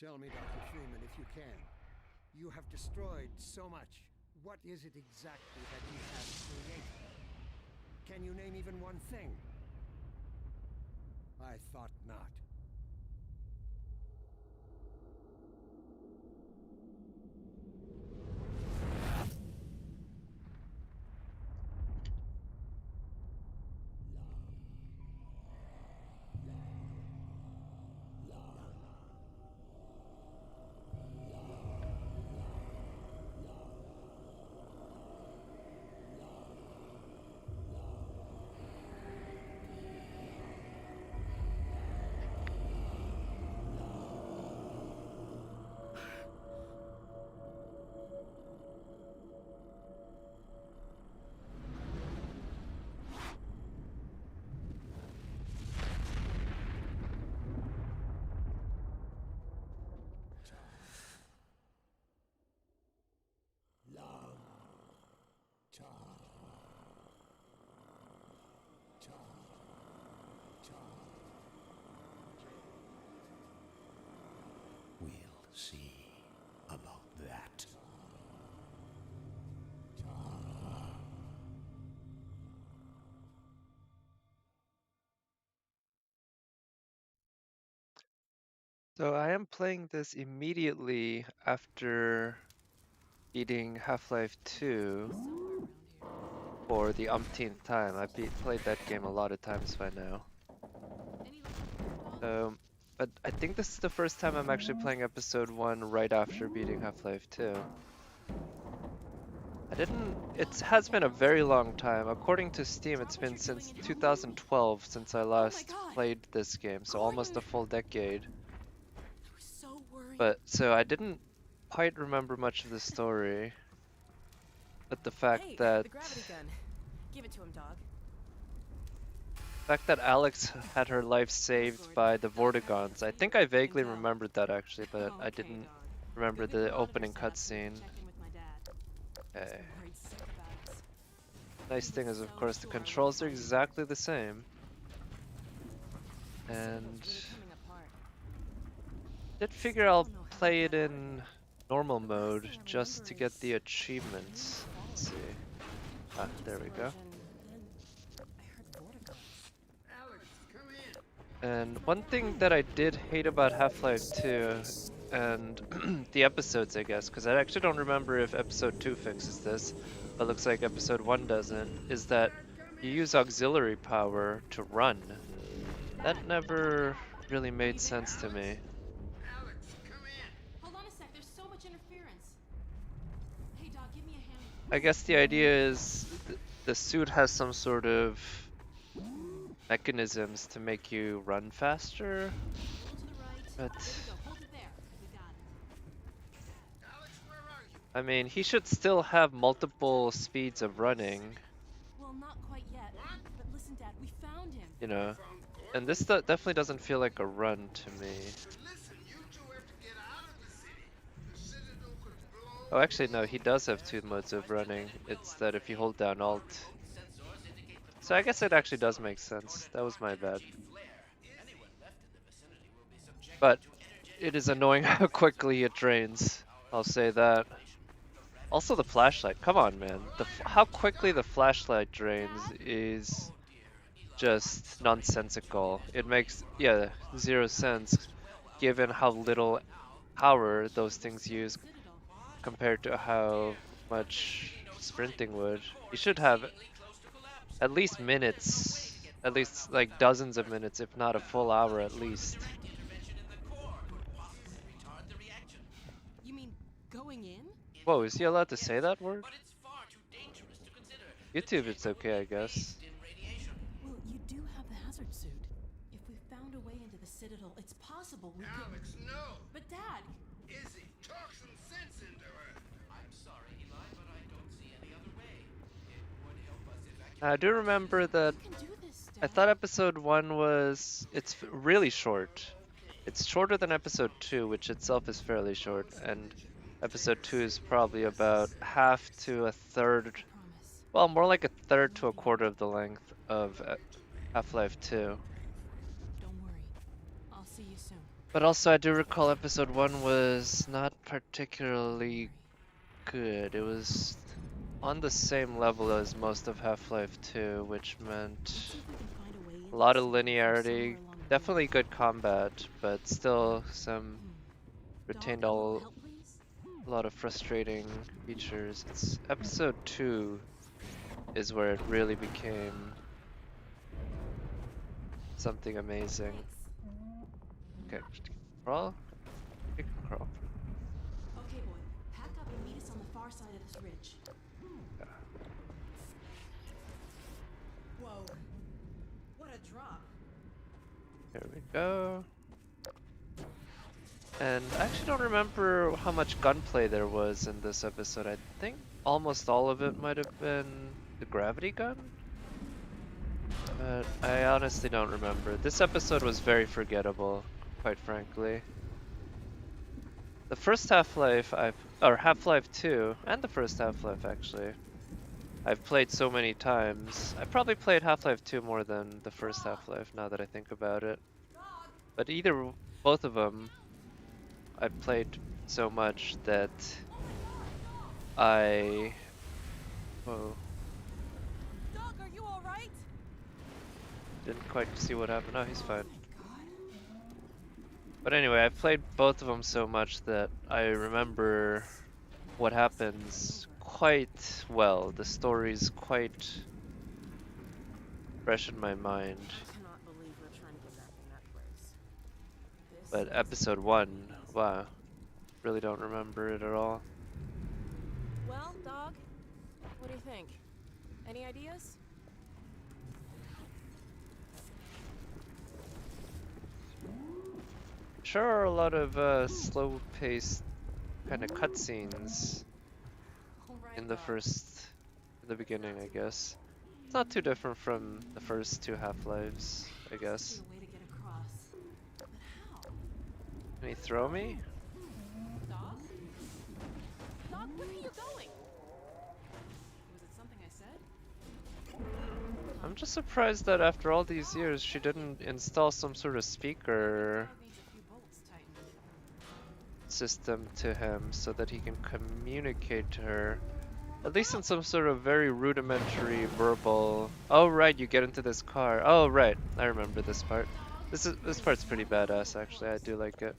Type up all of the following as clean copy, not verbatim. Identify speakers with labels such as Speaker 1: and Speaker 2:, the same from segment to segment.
Speaker 1: Tell me, Dr. Freeman, if you can. You have destroyed so much. What is it exactly that you have created? Can you name even one thing? I thought not.
Speaker 2: We'll see about that.
Speaker 3: So I am playing this immediately after beating Half-Life 2 for the umpteenth time. I've played that game a lot of times by now. But I think this is the first time I'm actually playing episode 1 right after beating Half-Life 2. It has been a very long time. According to Steam, it's been since 2012 since I last played this game, so almost a full decade. But so I didn't quite remember much of the story. But the fact that Alex had her life saved by the Vortigons, I think I vaguely remembered that actually, but I didn't remember the opening cutscene. Okay. Nice thing is, of course, the controls are exactly the same. And did figure I'll play it in normal mode just to get the achievements. Let's see. Ah, there we go. And one thing that I did hate about Half-Life 2 and the episodes, I guess, because I actually don't remember if episode 2 fixes this, but looks like episode 1 doesn't, is that you use auxiliary power to run. That never really made sense to me. I guess the idea is the suit has some sort of mechanisms to make you run faster, but I mean, he should still have multiple speeds of running. You know, and this definitely doesn't feel like a run to me. Oh, actually, no, he does have two modes of running. It's that if you hold down Alt. So I guess it actually does make sense. That was my bad. But it is annoying how quickly it drains. I'll say that. Also the flashlight. Come on, man. How quickly the flashlight drains is just nonsensical. It makes, yeah, zero sense given how little power those things use compared to how much sprinting would. You should have at least minutes, at least like dozens of minutes, if not a full hour at least. Whoa, is he allowed to say that word? YouTube, it's okay, I guess.
Speaker 4: Well, you do have the hazard suit. If we found a way into the Citadel, it's possible we could...
Speaker 5: Alex, no!
Speaker 4: But Dad!
Speaker 5: Izzy, talk some sense into her! I'm sorry, Eli, but I don't see any other way. It would help us evacuate...
Speaker 3: I do remember that
Speaker 4: You can do this,
Speaker 3: I
Speaker 4: Dad.
Speaker 3: thought episode 1 was... It's really short. It's shorter than episode 2, which itself is fairly short, and episode 2 is probably about half to a third, well, more like a third to a quarter of the length of Half-Life 2.
Speaker 4: Don't worry. I'll see you soon.
Speaker 3: But also, I do recall episode 1 was not particularly good. It was on the same level as most of Half-Life 2, which meant
Speaker 4: See if we can find a way into
Speaker 3: a lot
Speaker 4: the
Speaker 3: of
Speaker 4: Citadel from
Speaker 3: linearity,
Speaker 4: somewhere along the
Speaker 3: definitely
Speaker 4: route.
Speaker 3: good combat, but still some
Speaker 4: Doc,
Speaker 3: retained
Speaker 4: a little
Speaker 3: all
Speaker 4: help, please?
Speaker 3: a lot of frustrating features. It's episode 2 is where it really became something amazing.
Speaker 4: Thanks.
Speaker 3: Okay, crawl? You can crawl.
Speaker 4: Okay, boy. Pack up and meet us on the far side of this ridge. Whoa. What a drop.
Speaker 3: There we go. And I actually don't remember how much gunplay there was in this episode. I think almost all of it might have been the gravity gun. But I honestly don't remember. This episode was very forgettable, quite frankly. The first Half-Life or Half-Life 2, and the first Half-Life actually, I've played so many times. I probably played Half-Life 2 more than the first Half-Life now that I think about it. But both of them, I've played so much that whoa,
Speaker 4: Doc, are you alright?
Speaker 3: didn't quite see what happened. Oh, he's fine.
Speaker 4: Thank God.
Speaker 3: But anyway, I've played both of them so much that I remember what happens quite well. The story's quite fresh in my mind.
Speaker 4: I cannot believe we're trying to get back in that place.
Speaker 3: But episode 1, wow, really don't remember it at all.
Speaker 4: Well, Dog, what do you think? Any ideas?
Speaker 3: Sure are a lot of slow-paced kind of cutscenes in the beginning, I guess. It's not too different from the first 2 Half-Lives, I guess.
Speaker 4: A way to get across. But how?
Speaker 3: Can he throw me?
Speaker 4: Dog? Dog, where are you going? Was it something I said?
Speaker 3: I'm just surprised that after all these years she didn't install some sort of speaker
Speaker 4: Dog needs a few bolts tightened.
Speaker 3: system to him so that he can communicate to her. At least in some sort of very rudimentary verbal. Oh right, you get into this car. Oh right, I remember this part. This part's pretty badass actually. I do like it.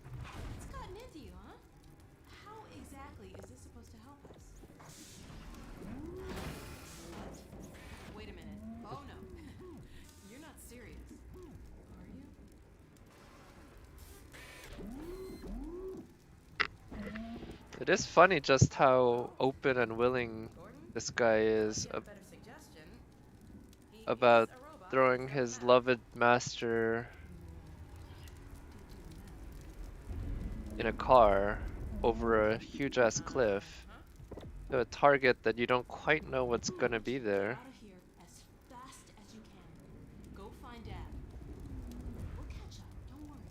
Speaker 4: It's gotten into you, huh? How exactly is this supposed to help us? What? Wait a minute. Oh no. You're not serious. Are you?
Speaker 3: It is funny just how open and willing
Speaker 4: Gordon?
Speaker 3: this guy is
Speaker 4: Better suggestion. He
Speaker 3: about
Speaker 4: is a robot.
Speaker 3: throwing his loved master in a car over a huge ass cliff to a target that you don't quite know what's gonna be there.
Speaker 4: Out of here as fast as you can. Go find Dad. We'll catch up. Don't worry.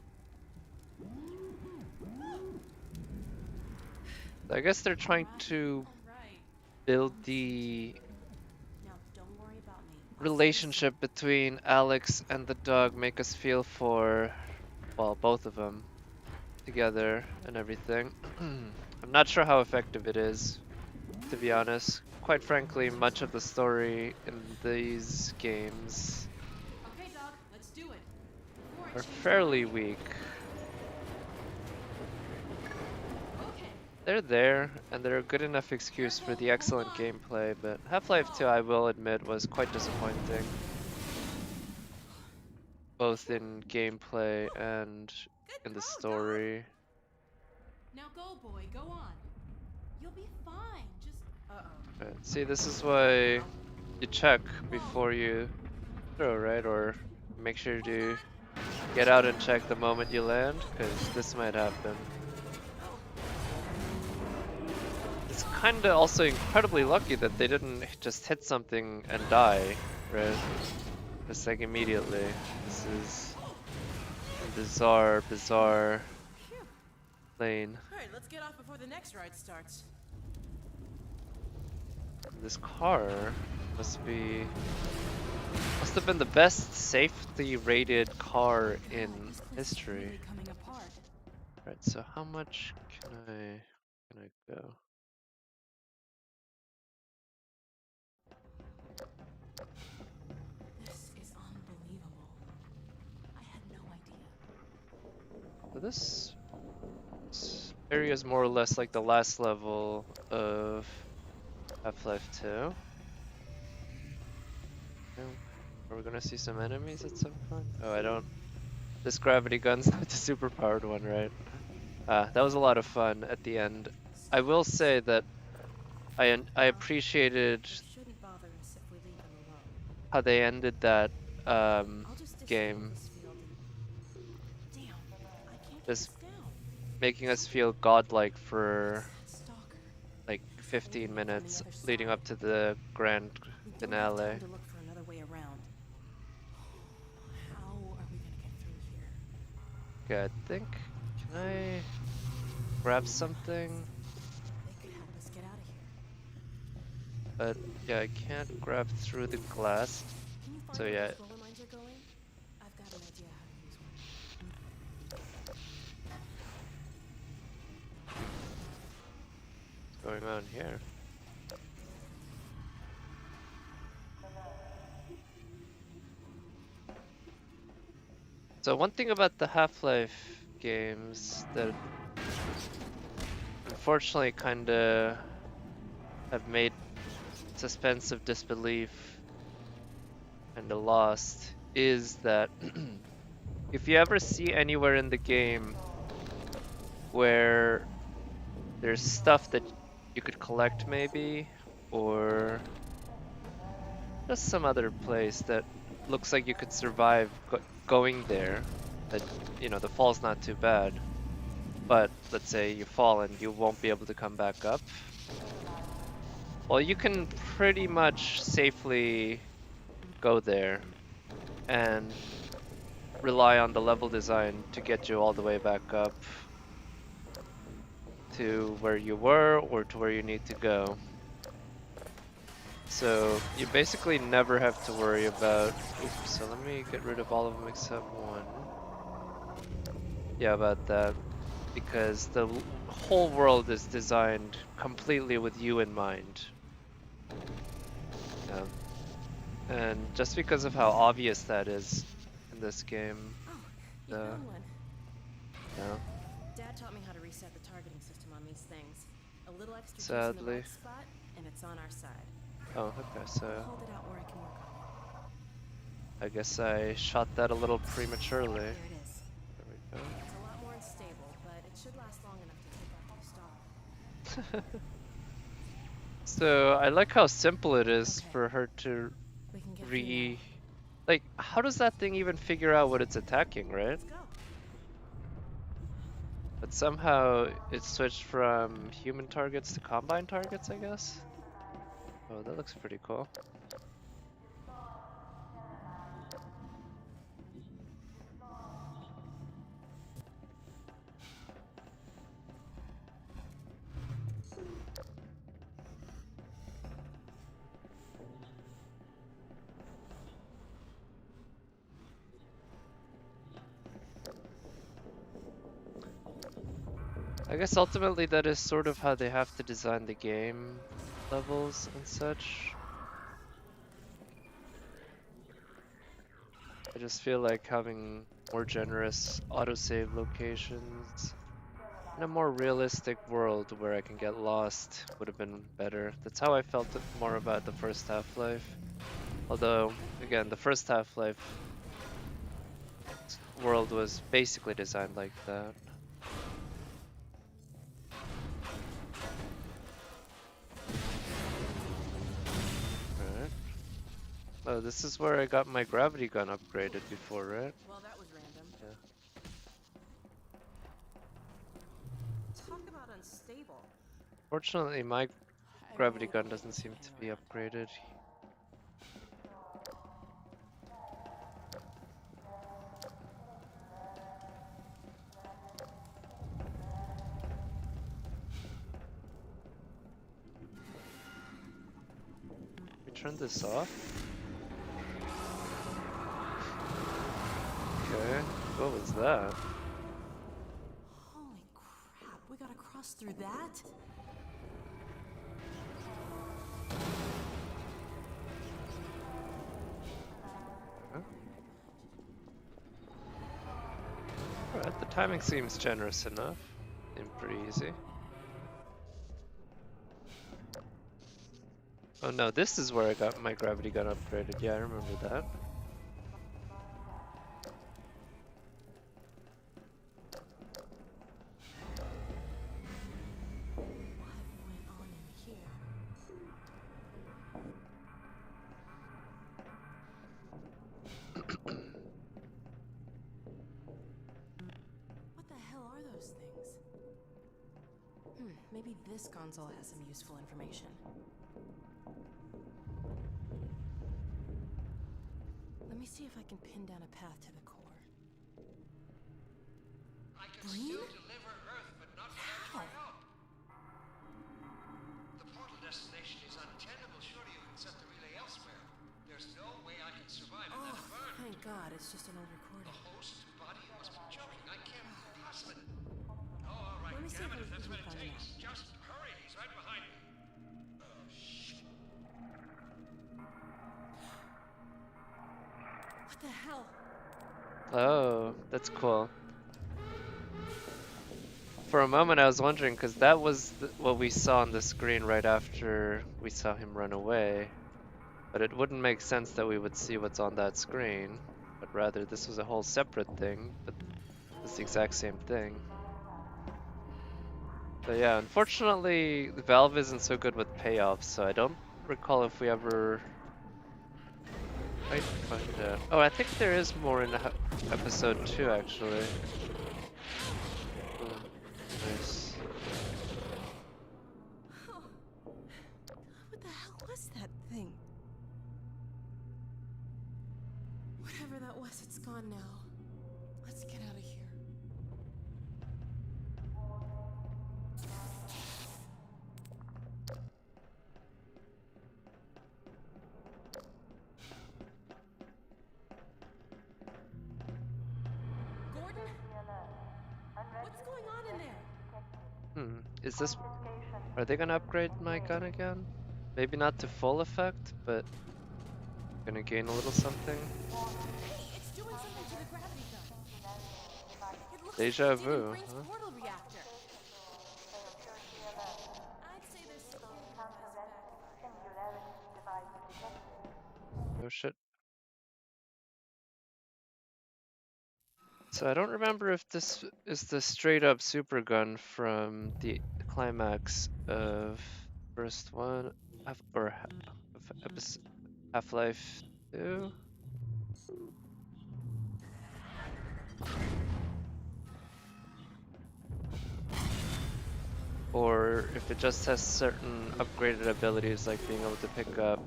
Speaker 3: I guess they're trying to
Speaker 4: Right.
Speaker 3: build the
Speaker 4: Now don't worry about me.
Speaker 3: relationship between Alex and the dog, make us feel for, well, both of them together and everything. I'm not sure how effective it is, to be honest. Quite frankly, much of the story in these games
Speaker 4: Okay, Doc, let's do it. Before I
Speaker 3: are
Speaker 4: change my
Speaker 3: fairly
Speaker 4: mind.
Speaker 3: weak.
Speaker 4: Okay.
Speaker 3: They're there, and they're a good enough excuse for the excellent gameplay, but Half-Life 2, I will admit, was quite disappointing. Both in gameplay and in the story.
Speaker 4: Now go, boy. Go on. You'll be fine. Just. Uh-oh.
Speaker 3: Right. See, this is why you check before you throw, right? Or make sure to get out and check the moment you land, because this might happen. It's kinda also incredibly lucky that they didn't just hit something and die, right? Just like immediately. This is a bizarre lane.
Speaker 4: Alright, let's get off before the next ride starts.
Speaker 3: This car must have been the best safety rated car in history.
Speaker 4: Coming apart.
Speaker 3: Right, so how much can I go?
Speaker 4: This is unbelievable. I had no idea.
Speaker 3: So this area is more or less like the last level of Half-Life 2. Yeah. Are we gonna see some enemies at some point? Oh, I don't. This gravity gun's not the super powered one, right? That was a lot of fun at the end. I will say that I appreciated
Speaker 4: It shouldn't bother us if we leave him alone.
Speaker 3: how they ended that
Speaker 4: I'll just disable
Speaker 3: game,
Speaker 4: this field and... Damn, I can't get
Speaker 3: just
Speaker 4: this down.
Speaker 3: making us feel godlike
Speaker 4: It's
Speaker 3: for
Speaker 4: that stalker.
Speaker 3: like
Speaker 4: He's
Speaker 3: 15
Speaker 4: holding it from the
Speaker 3: minutes
Speaker 4: other
Speaker 3: leading
Speaker 4: side.
Speaker 3: up to the grand
Speaker 4: We don't have
Speaker 3: finale.
Speaker 4: time to look for another way around. How are we gonna get through here?
Speaker 3: Okay, I think, can I grab something?
Speaker 4: They could help us get out of here.
Speaker 3: But yeah, I can't grab through the glass.
Speaker 4: Can you find
Speaker 3: So
Speaker 4: where
Speaker 3: yeah,
Speaker 4: those roller mines are going? I've got an idea how to use one.
Speaker 3: what's going on here? So one thing about the Half-Life games that unfortunately kinda have made suspense of disbelief kinda lost is that if you ever see anywhere in the game where there's stuff that you could collect maybe, or just some other place that looks like you could survive going there, that, you know, the fall's not too bad, but let's say you fall and you won't be able to come back up, well, you can pretty much safely go there and rely on the level design to get you all the way back up to where you were or to where you need to go. So you basically never have to worry about, oops, so let me get rid of all of them except one. Yeah, about that, because the whole world is designed completely with you in mind. Yeah. And just because of how obvious that is in this game,
Speaker 4: Oh, you found one.
Speaker 3: yeah,
Speaker 4: Dad taught me how to reset the targeting system on these things. A little extra juice in the
Speaker 3: sadly.
Speaker 4: right spot, and it's on our side.
Speaker 3: Oh, okay, so
Speaker 4: Hold it out where I can work on it.
Speaker 3: I guess I shot that a little prematurely.
Speaker 4: There it is.
Speaker 3: There we go.
Speaker 4: It's a lot more unstable, but it should last long enough to take out the star.
Speaker 3: So I like how simple it is
Speaker 4: Okay.
Speaker 3: for her to
Speaker 4: We can get through now.
Speaker 3: like, how does that thing even figure out what it's attacking, right?
Speaker 4: Let's go.
Speaker 3: But somehow it switched from human targets to combine targets, I guess? Oh, that looks pretty cool. I guess ultimately that is sort of how they have to design the game levels and such. I just feel like having more generous autosave locations in a more realistic world where I can get lost would have been better. That's how I felt more about the first Half-Life. Although, again, the first Half-Life world was basically designed like that. Alright. Oh, this is where I got my gravity gun upgraded before, right?
Speaker 4: Well, that was random.
Speaker 3: Yeah.
Speaker 4: Talk about unstable.
Speaker 3: Fortunately, my gravity gun doesn't seem to be upgraded. We turn this off? Okay, what was that?
Speaker 4: Holy bust through that?
Speaker 3: Alright, the timing seems generous enough. Seemed pretty easy. Oh no, this is where I got my gravity gun upgraded. Yeah, I remember that.
Speaker 4: What went on in here? What the hell are those things? Maybe this console has some useful information. Let me see if I can pin down a path to the core.
Speaker 5: I can
Speaker 4: Green?
Speaker 5: still deliver Earth, but not without
Speaker 4: How?
Speaker 5: your help. The portal destination is untenable. Surely you can set the relay elsewhere. There's no way I can survive in that
Speaker 4: Oh,
Speaker 5: environment.
Speaker 4: thank God, it's just an old recording.
Speaker 5: The host body, you must be joking. I can't possibly. Oh, all right.
Speaker 4: Let me see
Speaker 5: Damn
Speaker 4: if
Speaker 5: it, if that's
Speaker 4: we
Speaker 5: what it
Speaker 4: can find
Speaker 5: takes. Just hurry. He's right behind me. Oh, shit.
Speaker 4: What the hell?
Speaker 3: Oh, that's cool. For a moment I was wondering, because that was what we saw on the screen right after we saw him run away. But it wouldn't make sense that we would see what's on that screen. But rather, this was a whole separate thing, but it's the exact same thing. But yeah, unfortunately, the Valve isn't so good with payoffs, so I don't recall if we ever... Might find out. Oh, I think there is more in episode 2, actually. Ooh, nice.
Speaker 4: What the hell was that thing? Whatever that was, it's gone now. Let's get out of here. Gordon? What's going on in there?
Speaker 3: Is this... Are they gonna upgrade my gun again? Maybe not to full effect, but gonna gain a little something.
Speaker 4: Hey, it's doing something to the gravity gun. It looks
Speaker 3: Deja
Speaker 4: like it did in
Speaker 3: vu,
Speaker 4: Green's
Speaker 3: huh?
Speaker 4: portal reactor. I'd say there's something that has backfired.
Speaker 3: Oh shit. So I don't remember if this is the straight up super gun from the climax of first one, of Half-Life 2? Or if it just has certain upgraded abilities like being able to pick up...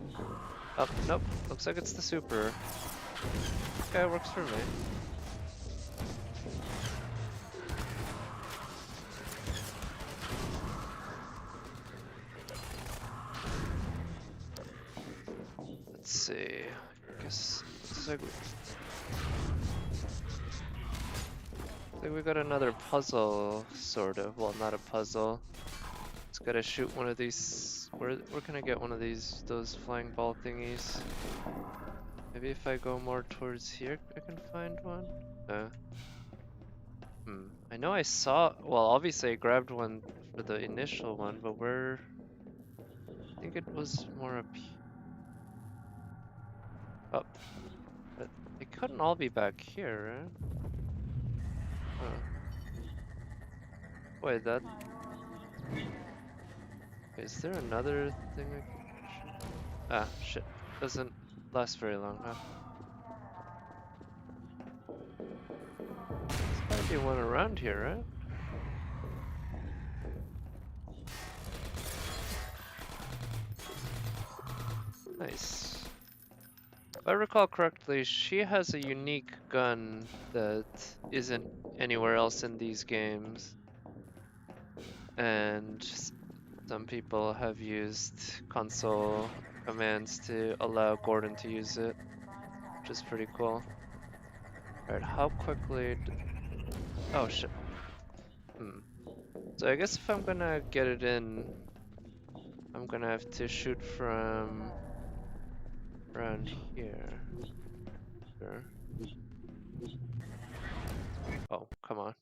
Speaker 3: Oh, nope, looks like it's the super. Okay, works for me. Let's see. I guess looks like we got another puzzle, sort of. Well, not a puzzle. Just gotta shoot one of these. Where can I get one of those flying ball thingies? Maybe if I go more towards here, I can find one. I know I saw. Well, obviously I grabbed one for the initial one, but where? I think it was more up. Up. But they couldn't all be back here, right? Huh. Wait, that... Is there another thing I can shoot? Ah, shit. Doesn't last very long, huh? There's gotta be one around here, right? Nice. If I recall correctly, she has a unique gun that isn't anywhere else in these games. And some people have used console commands to allow Gordon to use it, which is pretty cool. Alright, how quickly... Oh shit. So I guess if I'm gonna get it in, I'm gonna have to shoot from around here. Sure. Oh, come on.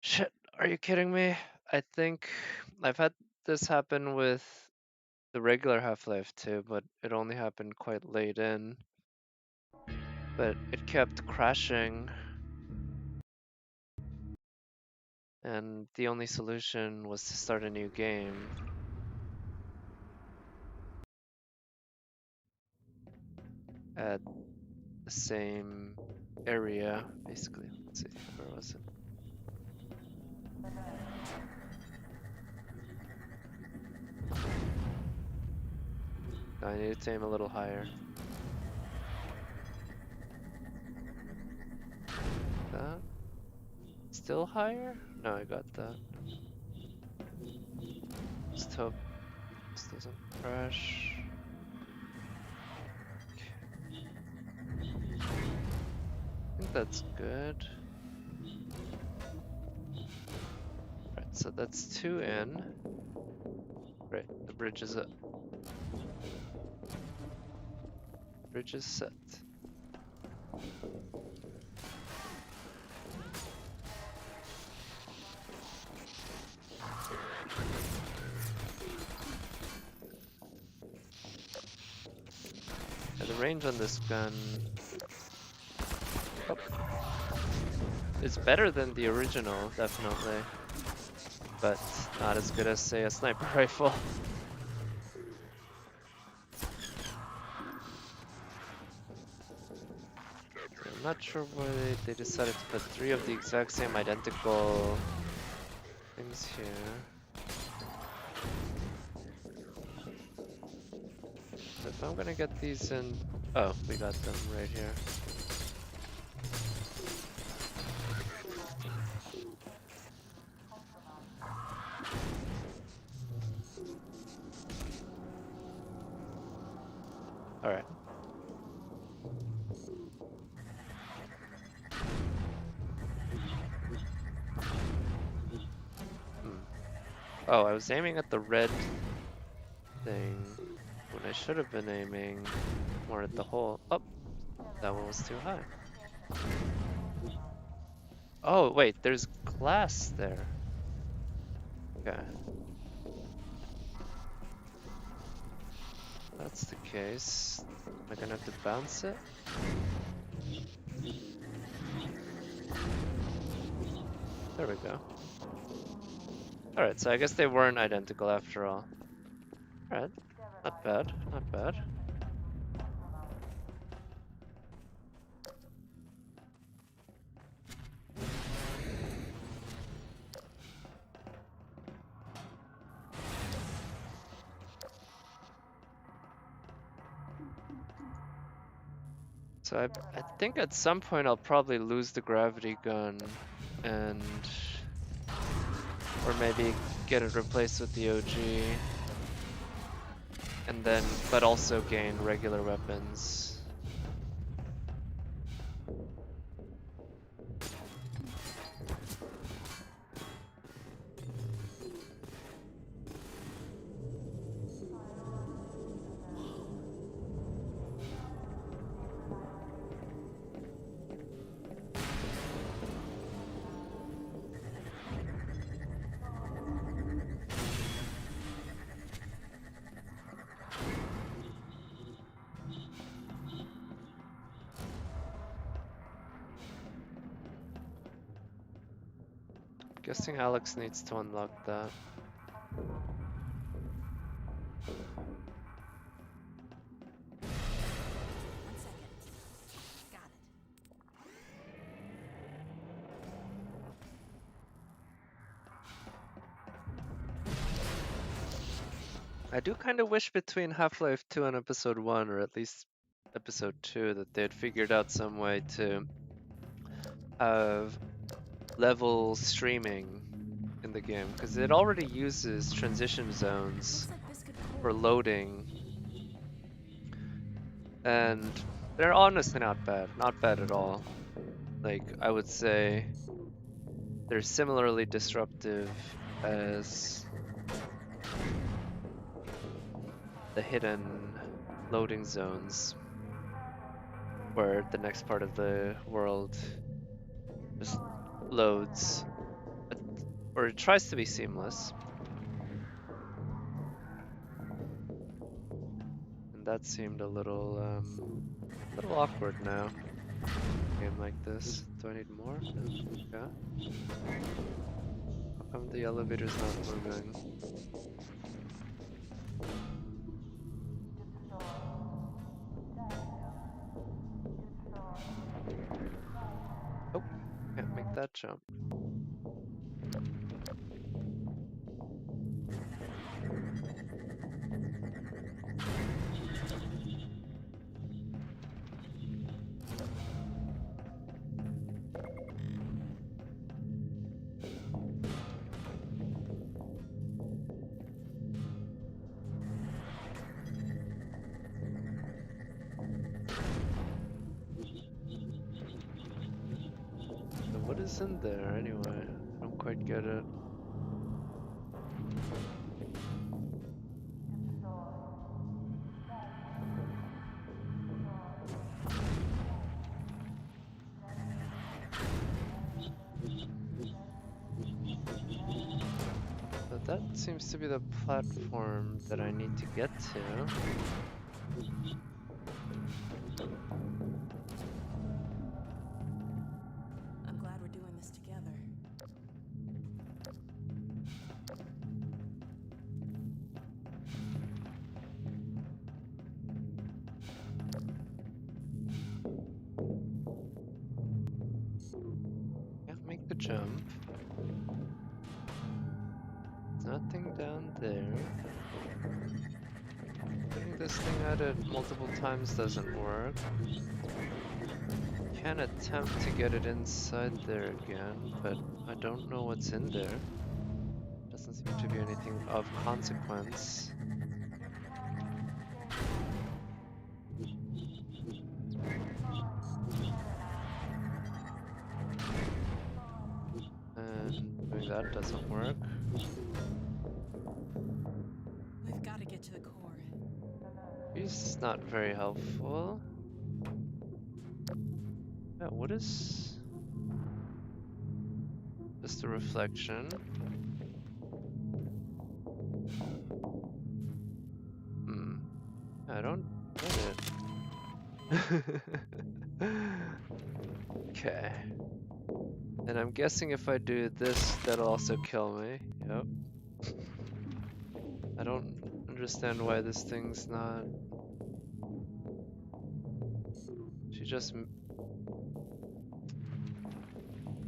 Speaker 3: Shit, are you kidding me? I think I've had this happen with the regular Half-Life 2, but it only happened quite late in. But it kept crashing, and the only solution was to start a new game. At the same area, basically. Let's see, where was it? I need to aim a little higher. That? Still higher? No, I got that. Just hope this doesn't crash. I think that's good. Right, so that's 2 in. Right, the bridge is up. Bridge is set. Yeah, the range on this gun is better than the original, definitely. But not as good as, say, a sniper rifle. I'm not sure why they decided to put 3 of the exact same identical things here. But if I'm gonna get these in... Oh, we got them right here. Alright. Oh, I was aiming at the red thing when I should have been aiming more at the hole. Oh, that one was too high. Oh, wait, there's glass there. Okay. If that's the case. Am I gonna have to bounce it? There we go. Alright, so I guess they weren't identical after all. Alright, not bad, not bad. So I think at some point I'll probably lose the gravity gun and or maybe get it replaced with the OG and then but also gain regular weapons. Guessing Alex needs to unlock that.
Speaker 4: One second. Got it.
Speaker 3: I do kind of wish between Half-Life 2 and Episode 1, or at least Episode 2, that they'd figured out some way to have level streaming in the game, because it already uses transition zones
Speaker 4: Looks like this could
Speaker 3: for
Speaker 4: hold.
Speaker 3: loading, and they're honestly not bad at all. Like, I would say they're similarly disruptive as the hidden loading zones, where the next part of the world just loads, or it tries to be seamless. And that seemed a little awkward now. Game like this. Do I need more? No? Okay. How come the elevator's not moving? Oh, can't make that jump. So what is in there anyway? I don't quite get it. So that seems to be the platform that I need to get to.
Speaker 4: I'm glad we're doing this together.
Speaker 3: Can't make the jump. Nothing down there. Putting this thing at it multiple times doesn't work. Can attempt to get it inside there again, but I don't know what's in there. Doesn't seem to be anything of consequence. And doing that doesn't work.
Speaker 4: We've got to get to the core.
Speaker 3: He's not very helpful. Yeah, what is... Just a reflection. I don't get it. Okay. And I'm guessing if I do this, that'll also kill me. Yep. I don't understand why this thing's not... She just...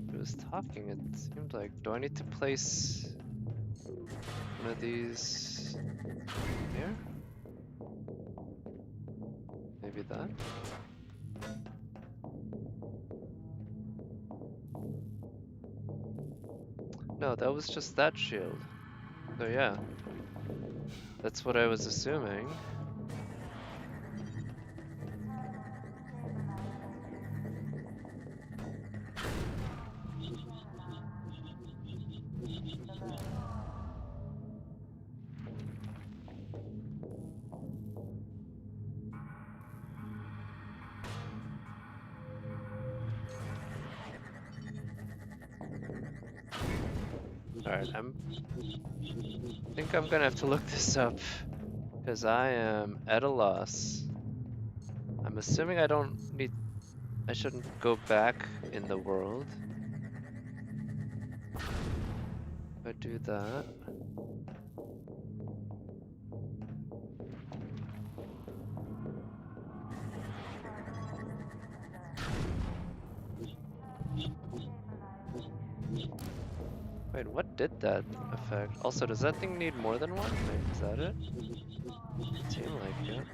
Speaker 3: She was talking, it seemed like. Do I need to place one of these here? Maybe that? No, that was just that shield. So yeah. That's what I was assuming. Alright, I think I'm gonna have to look this up, because I am at a loss. I'm assuming I shouldn't go back in the world. If I do that... Wait, what did that affect? Also, does that thing need more than one? Wait, is that it? Seemed like it.